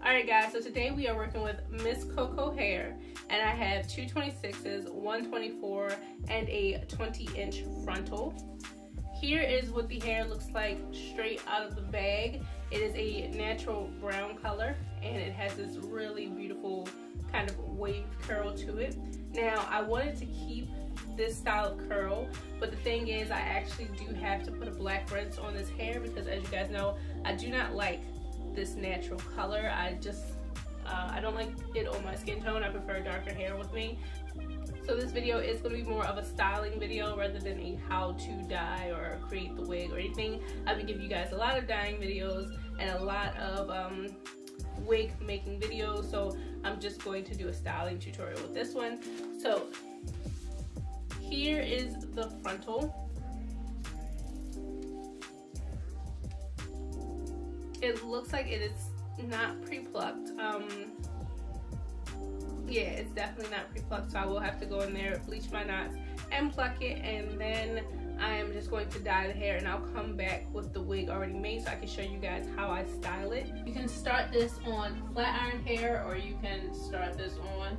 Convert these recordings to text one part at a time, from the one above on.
Alright guys, so today we are working with Mscoco hair, and I have two 26s, one 24, and a 20-inch frontal. Here is what the hair looks like straight out of the bag. It is a natural brown color, and it has this really beautiful kind of wave curl to it. Now, I wanted to keep this style of curl, but the thing is I actually do have to put a black rinse on this hair because, as you guys know, I do not like this natural color. I don't like it on my skin tone. I prefer darker hair with me. So this video is going to be more of a styling video rather than a how to dye or create the wig or anything. I've been giving you guys a lot of dyeing videos and a lot of wig making videos, so I'm just going to do a styling tutorial with this one. So here is the frontal. It looks like it is not pre-plucked. Yeah, it's definitely not pre-plucked, so I will have to go in there, bleach my knots, and pluck it, and then I am just going to dye the hair, and I'll come back with the wig already made so I can show you guys how I style it. You can start this on flat iron hair, or you can start this on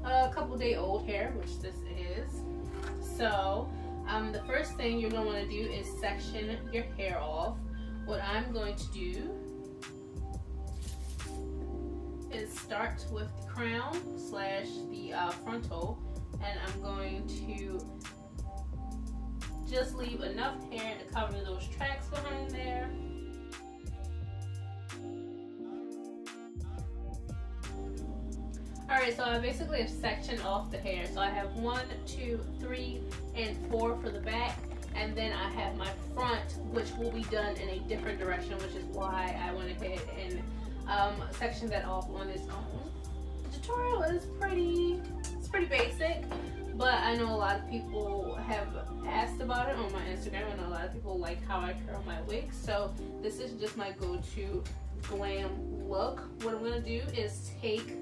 a couple day old hair, which this is. So the first thing you're going to want to do is section your hair off. What I'm going to do is start with the crown slash the frontal, and I'm going to just leave enough hair to cover those tracks behind there. Alright, so I basically have sectioned off the hair. So I have 1, 2, 3, and 4 for the back, and then I have my front, which will be done in a different direction, which is why I went ahead and sectioned that off on its own. The tutorial is pretty basic, but I know a lot of people have asked about it on my Instagram, and a lot of people like how I curl my wigs, so this is just my go-to glam look. What I'm going to do is take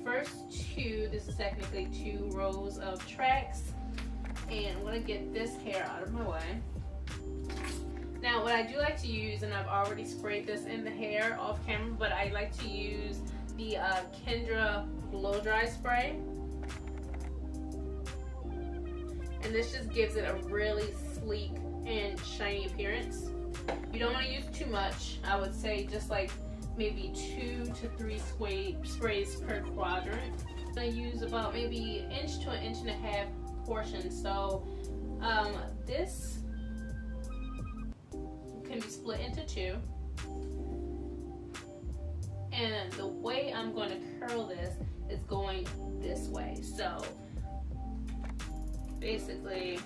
first this is technically 2 rows of tracks, and I'm going to get this hair out of my way. Now, what I do like to use, and I've already sprayed this in the hair off camera, but I like to use the Kendra blow dry spray, and this just gives it a really sleek and shiny appearance. You don't want to use too much. I would say just like maybe 2 to 3 sprays per quadrant. I use about maybe 1 to 1.5 inch portion. So this can be split into 2, and the way I'm going to curl this is going this way. So basically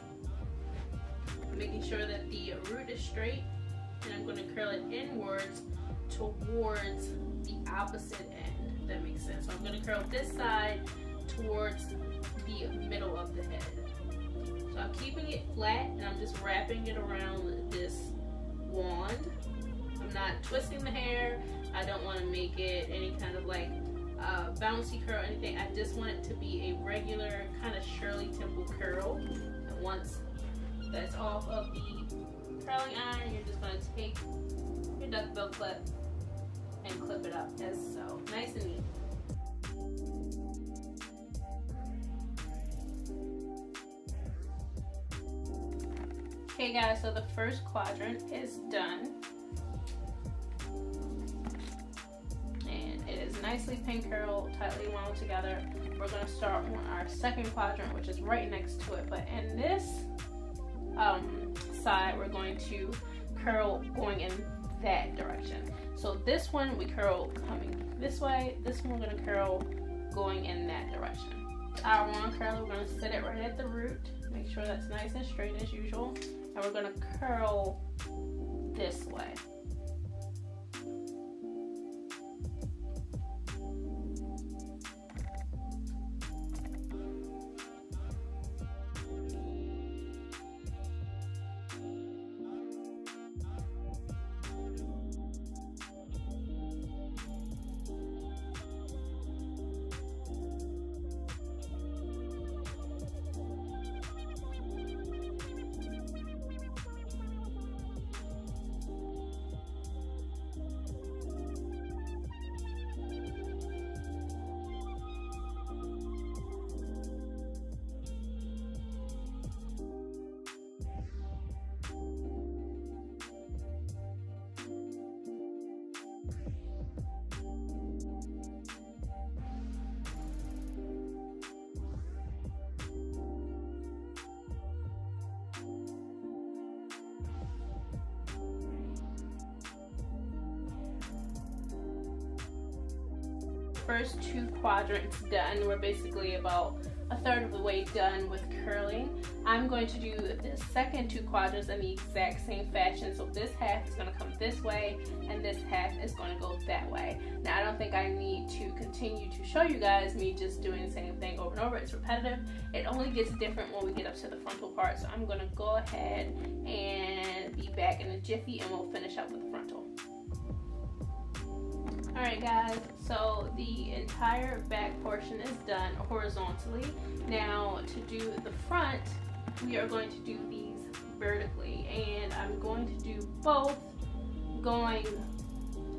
making sure that the root is straight, and I'm going to curl it inwards towards the opposite end, if that makes sense. So I'm going to curl this side towards the middle of the head. So I'm keeping it flat, and I'm just wrapping it around this wand. I'm not twisting the hair. I don't want to make it any kind of like bouncy curl or anything. I just want it to be a regular kind of Shirley Temple curl. And once that's off of the curling iron, you're just going to take your duckbill clip and clip it up as so. Nice and neat. Okay guys, so the first quadrant is done, and it is nicely pin curled, tightly wound together. We're going to start on our second quadrant, which is right next to it, but in this side we're going to curl going in that direction. So this one we curl coming this way, this one we're going to curl going in that direction. Our wand curler, we're going to set it right at the root, make sure that's nice and straight as usual, and we're going to curl this way. first 2 quadrants done. We're basically about a third of the way done with curling. I'm going to do the second 2 quadrants in the exact same fashion. So this half is going to come this way and this half is going to go that way. Now I don't think I need to continue to show you guys me just doing the same thing over and over. It's repetitive. It only gets different when we get up to the frontal part. So I'm going to go ahead and be back in a jiffy and we'll finish up with the frontal. Alright guys, so the entire back portion is done horizontally. Now to do the front, we are going to do these vertically, and I'm going to do both going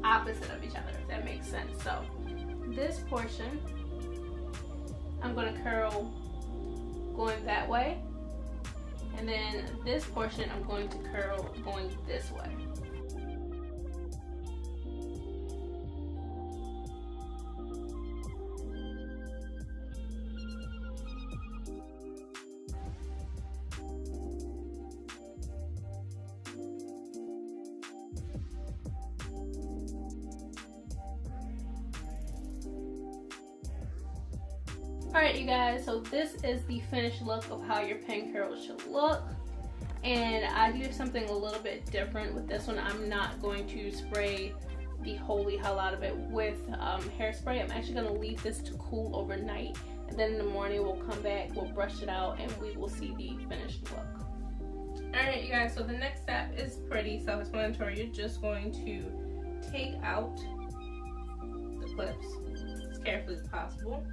opposite of each other, if that makes sense. So this portion, I'm going to curl going that way, and then this portion I'm going to curl going this way. Alright you guys, so this is the finished look of how your pin curls should look. And I do something a little bit different with this one. I'm not going to spray the holy hell out of it with hairspray. I'm actually going to leave this to cool overnight. And then in the morning we'll come back, we'll brush it out, and we will see the finished look. Alright you guys, so the next step is pretty self-explanatory. You're just going to take out the clips as carefully as possible.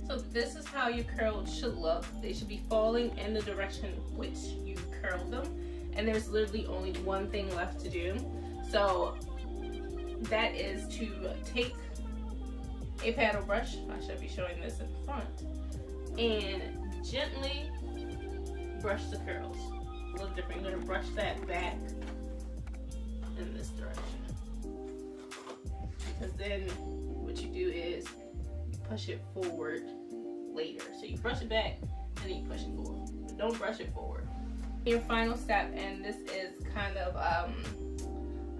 So this is how your curls should look. They should be falling in the direction which you curled them. And there's literally only one thing left to do. So that is to take a paddle brush, I should be showing this in front, and gently brush the curls. A little different, you're gonna brush that back in this direction. Because then what you do is push it forward later. So you brush it back and then you push it forward. But don't brush it forward. Your final step, and this is kind of a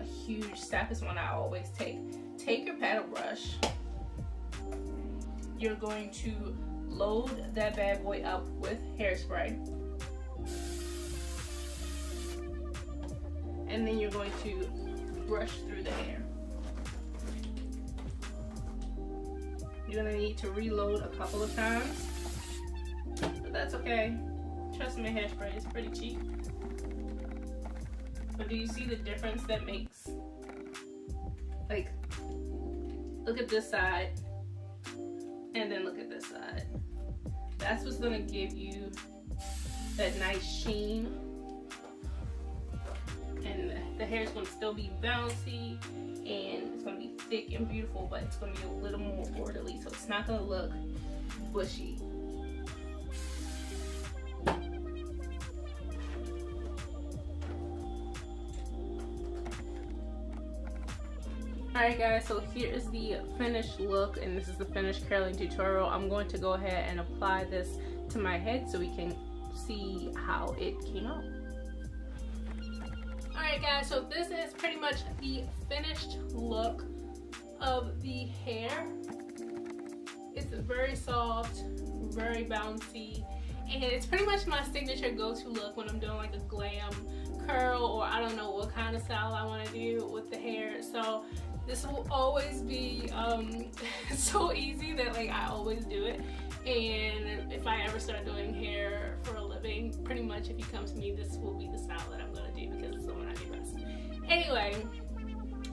huge step, is one I always take. Take your paddle brush. You're going to load that bad boy up with hairspray. And then you're going to brush through the hair. You're gonna need to reload a couple of times, but that's okay. Trust me, hairspray is pretty cheap. But do you see the difference that makes? Like, look at this side, and then look at this side. That's what's gonna give you that nice sheen. And the hair is gonna still be bouncy, and it's gonna be thick and beautiful, but it's gonna be a little more orderly, so it's not gonna look bushy. Alright guys, so here is the finished look, and this is the finished curling tutorial. I'm going to go ahead and apply this to my head so we can see how it came out. Alright guys, so this is pretty much the finished look of the hair. It's very soft, very bouncy, and it's pretty much my signature go-to look when I'm doing like a glam curl, or I don't know what kind of style I want to do with the hair. So this will always be so easy that like I always do it. And if I ever start doing hair for a living, pretty much if you come to me, this will be the style that I'm gonna do because it's the one I do best. Anyway,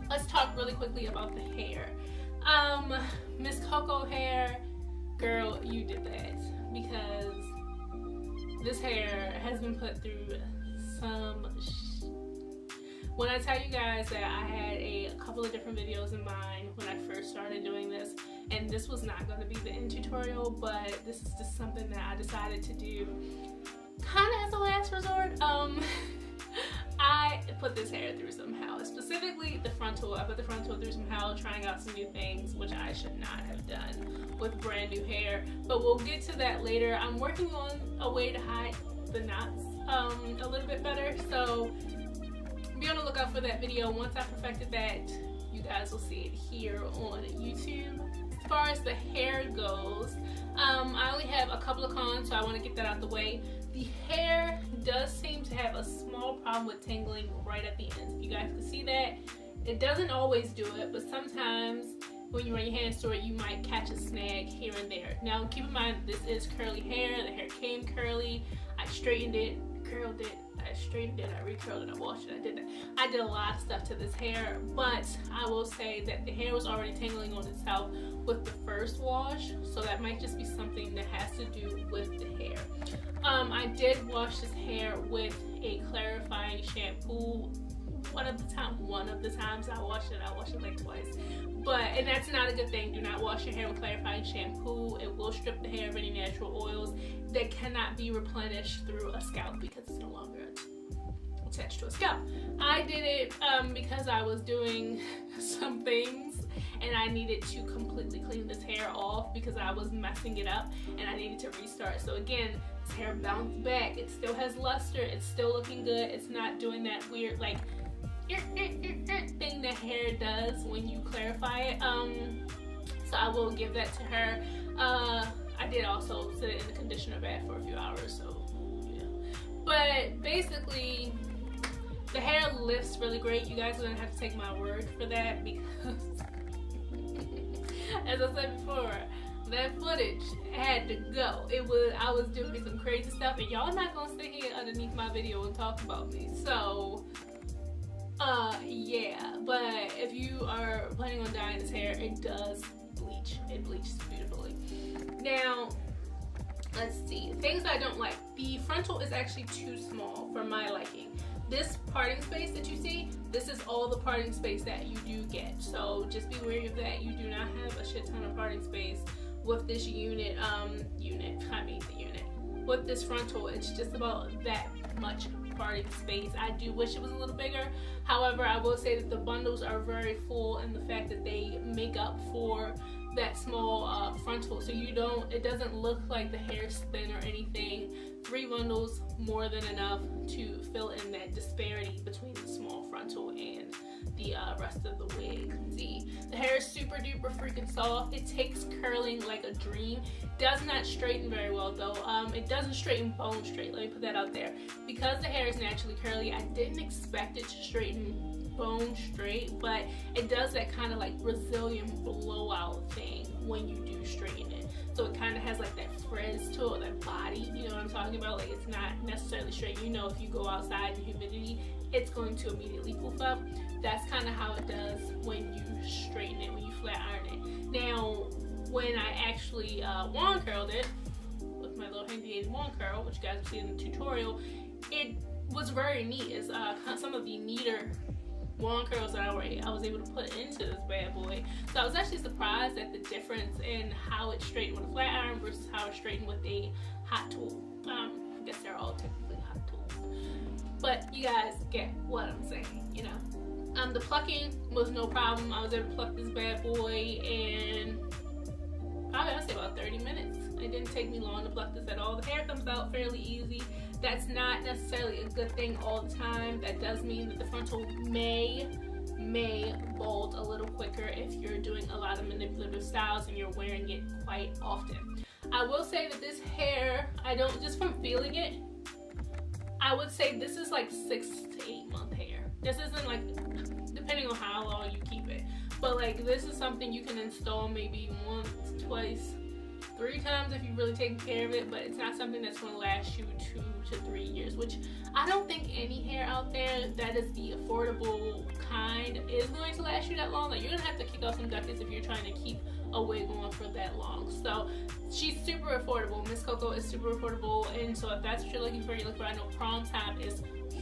let's talk really quickly about the hair. Mscoco hair, girl, you did that, because this hair has been put through some when I tell you guys that I had a couple of different videos in mind when I first started doing this, and this was not going to be the end tutorial, but this is just something that I decided to do kind of as a last resort. I put this hair through some hell. Specifically the frontal. I put the frontal through some hell, trying out some new things, which I should not have done with brand new hair. But we'll get to that later. I'm working on a way to hide the knots a little bit better. So be on the lookout for that video. Once I perfected that, you guys will see it here on YouTube. As far as the hair goes, I only have a couple of cons, so I want to get that out the way. The hair does seem to have a small problem with tangling right at the ends. If you guys can see that, it doesn't always do it, but sometimes when you run your hands through it, you might catch a snag here and there. Now keep in mind, this is curly hair. The hair came curly. I straightened it, curled it, I straightened it, I recurled it, I washed it, I did that. I did a lot of stuff to this hair, but I will say that the hair was already tangling on itself with the first wash, so that might just be something that has to do with the hair. I did wash this hair with a clarifying shampoo. One of the times I washed it like twice. And that's not a good thing. Do not wash your hair with clarifying shampoo. It will strip the hair of any natural oils that cannot be replenished through a scalp because it's no longer attached to a scalp. I did it because I was doing some things and I needed to completely clean this hair off because I was messing it up and I needed to restart. So again, this hair bounced back. It still has luster. It's still looking good. It's not doing that weird like thing that hair does when you clarify it. So I will give that to her. I did also sit it in the conditioner bath for a few hours, so yeah. But basically the hair lifts really great. You guys are gonna have to take my word for that because as I said before, that footage had to go. I was doing some crazy stuff and y'all not gonna sit here underneath my video and talk about me. So yeah, but if you are planning on dyeing this hair, it does bleach. It bleaches beautifully. Now, let's see. Things I don't like. The frontal is actually too small for my liking. This parting space that you see, this is all the parting space that you do get. So just be wary of that. You do not have a shit ton of parting space with this unit. With this frontal, it's just about that much parting space. I do wish it was a little bigger. However, I will say that the bundles are very full and the fact that they make up for that small frontal, so it doesn't look like the hair is thin or anything. 3 bundles more than enough to fill in that disparity between the small frontal and the rest of the wig. See, the hair is super duper freaking soft. It takes curling like a dream. Does not straighten very well though. It doesn't straighten bone straight, let me put that out there. Because the hair is naturally curly, I didn't expect it to straighten bone straight, but it does that kind of like Brazilian blowout thing when you do straighten it. So it kind of has like that frizz to it, that body, you know what I'm talking about? Like it's not necessarily straight. You know, if you go outside in humidity, it's going to immediately poof up. That's kind of how it does when you straighten it, when you flat iron it. Now, when I actually wand curled it with my little handy wand curl, which you guys will see in the tutorial, it was very neat. It's some of the neater wand curls that I was able to put into this bad boy. So I was actually surprised at the difference in how it straightened with a flat iron versus how it straightened with a hot tool. I guess they're all technically hot tools, but you guys get what I'm saying, you know. The plucking was no problem. I was able to pluck this bad boy in probably, I'd say about 30 minutes. It didn't take me long to pluck this at all. The hair comes out fairly easy. That's not necessarily a good thing all the time. That does mean that the frontal may bald a little quicker if you're doing a lot of manipulative styles and you're wearing it quite often. I will say that this hair, just from feeling it, I would say this is like 6 to 8 month hair. This isn't like, depending on how long you keep it, but like this is something you can install maybe once, twice, 3 times if you've really taken care of it, but it's not something that's going to last you 2 to 3 years, which I don't think any hair out there that is the affordable kind is going to last you that long. Like, you're going to have to kick off some ducats if you're trying to keep a wig on for that long. So she's super affordable. Mscoco is super affordable, and so if that's what you're looking for, I know prom time is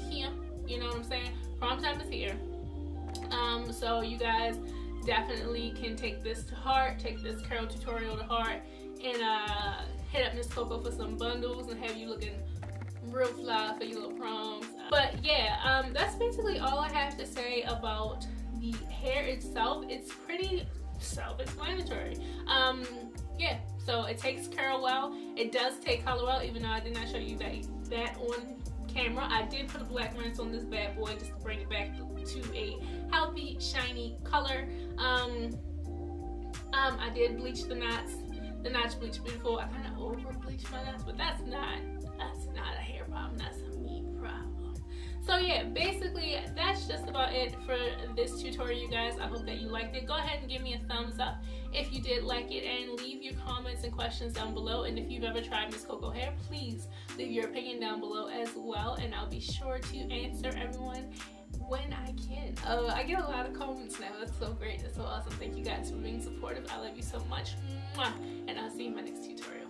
here. You know what I'm saying? Prom time is here. So you guys definitely can take this to heart, take this curl tutorial to heart, and hit up Mscoco for some bundles and have you looking real fly for your little proms. But yeah, that's basically all I have to say about the hair itself. It's pretty self-explanatory. Yeah, so it takes curl well. It does take color well, even though I did not show you that on camera. I did put a black rinse on this bad boy just to bring it back to a healthy, shiny color. I did bleach the knots. The knots bleached beautiful. I kind of over bleached my knots, but that's not a hair problem. That's a me problem. So yeah, basically that's just about it for this tutorial, you guys. I hope that you liked it. Go ahead and give me a thumbs up if you did like it, and leave your comments and questions down below. And if you've ever tried Mscoco hair, please leave your opinion down below as well, and I'll be sure to answer everyone when I can. I get a lot of comments now. That's so great. That's so awesome. Thank you guys for being supportive. I love you so much. Mwah. And I'll see you in my next tutorial.